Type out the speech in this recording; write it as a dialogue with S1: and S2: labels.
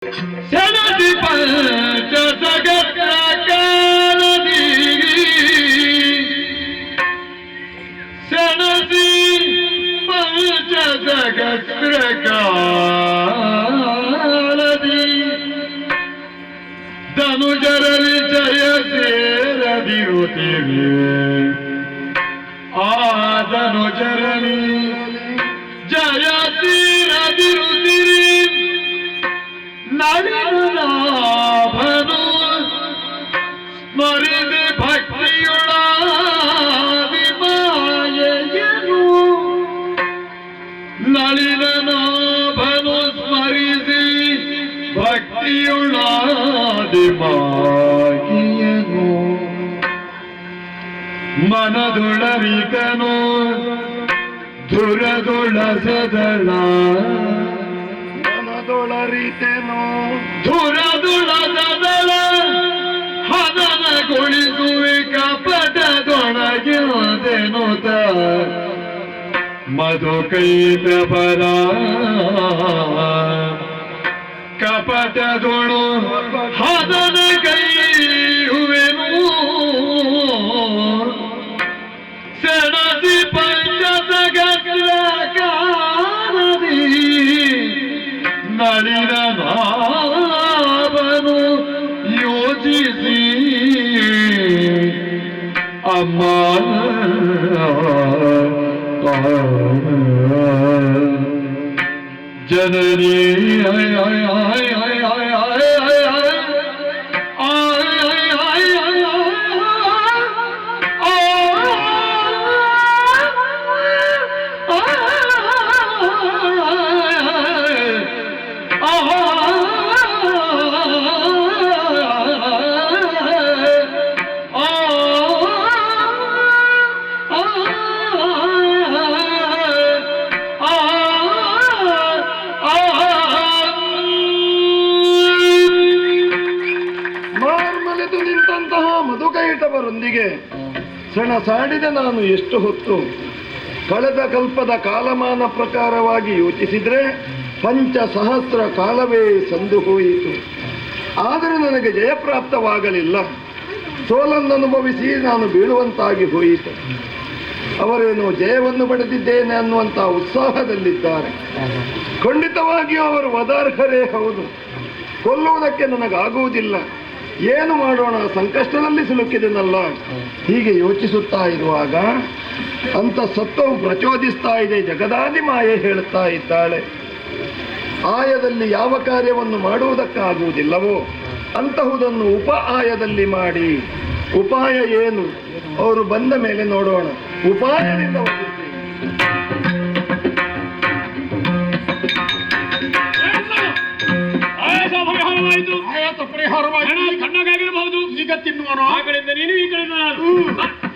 S1: ಸೆಣಸಿ ಪಂಚ ಜಗತ್ರ ಕಾಲದಿ ಸೆಣಸಿ ಪಂಚ ಜಗತ್ರ ಕಾಲದಿ ಧನುಜರಲಿ ಜಯ ಸೇರದಿರುತ್ತೀವಿ ಆ ಧನುಜರಲಿ ಜಯ ಸೇರದಿರುತ್ತೀರಿ ನಳಿನಾಭನು ಸ್ಮರಿಸಿ ಭಕ್ತಿಯೊಳಾದಿ ಮಾಯೆಯನು ನಳಿನಾಭನು ಸ್ಮರಿಸಿ ಭಕ್ತಿಯೊಳಾದಿ ಮಾಯೆಯನು ಮನದೊಳರಿತನು ಧುರದೊಳಸದಳ
S2: ಮನದೊಳರಿತೆನೋ
S1: ಧುರದೊಳಸದಳ ಹನನಗೊಳಿಸುವೆ ಕಪಟದೊಳಗೆನುತ ಮಧುಕೈತ ಪರ ಕಪಟದೊಳು ಹನನ ಕೈಯುವೆನು ಸೆಣಸಿ ಪಂಚಜಗತ್ರ ಕಾಲದಿ ನಳಿನಾಭನು ಯೋಚಿಸಿ ಅಮ್ಮ ಜನನಿ
S2: ಮಾರ್ಮಲೆದು ನಿಂತಹ ಮಧುಕೈಟವರೊಂದಿಗೆ ಸೆಣಸಾಡಿದ ನಾನು ಎಷ್ಟು ಹೊತ್ತು ಕಳೆದ ಕಲ್ಪದ ಕಾಲಮಾನ ಪ್ರಕಾರವಾಗಿ ಯೋಚಿಸಿದ್ರೆ ಪಂಚಸಹಸ್ರ ಕಾಲವೇ ಸಂದು ಹೋಯಿತು. ಆದರೆ ನನಗೆ ಜಯಪ್ರಾಪ್ತವಾಗಲಿಲ್ಲ. ಸೋಲನ್ನು ಅನುಭವಿಸಿ ನಾನು ಬೀಳುವಂತಾಗಿ ಹೋಯಿತು. ಅವರೇನು ಜಯವನ್ನು ಪಡೆದಿದ್ದೇನೆ ಅನ್ನುವಂಥ ಉತ್ಸಾಹದಲ್ಲಿದ್ದಾರೆ. ಖಂಡಿತವಾಗಿಯೂ ಅವರು ವದಾರ್ಹರೇ ಹೌದು. ಕೊಲ್ಲುವುದಕ್ಕೆ ನನಗಾಗುವುದಿಲ್ಲ. ಏನು ಮಾಡೋಣ, ಸಂಕಷ್ಟದಲ್ಲಿ ಸಿಲುಕಿದೆನಲ್ಲ. ಹೀಗೆ ಯೋಚಿಸುತ್ತಾ ಇರುವಾಗ ಅಂತ ಸತ್ವವು ಪ್ರಚೋದಿಸ್ತಾ ಇದೆ. ಜಗದಾದಿ ಮಾಯೆ ಹೇಳುತ್ತಾ ಇದ್ದಾಳೆ, ಆಯದಲ್ಲಿ ಯಾವ ಕಾರ್ಯವನ್ನು ಮಾಡುವುದಕ್ಕಾಗುವುದಿಲ್ಲವೋ ಅಂತಹುದನ್ನು ಉಪ ಆಯದಲ್ಲಿ ಮಾಡಿ. ಉಪಾಯ ಏನು? ಅವರು ಬಂದ ಮೇಲೆ ನೋಡೋಣ. ಉಪಾಯದಿಂದ
S3: ಪರಿಹಾರವಾಯಿತು. ಕಣ್ಣಾಗಿರಬಹುದು.
S2: ಈಗ ತಿನ್ನುವನು.
S3: ಆ ಕಡೆಯಿಂದ ನೀನು, ಈ ಕಡೆಯಿಂದ ನಾನು.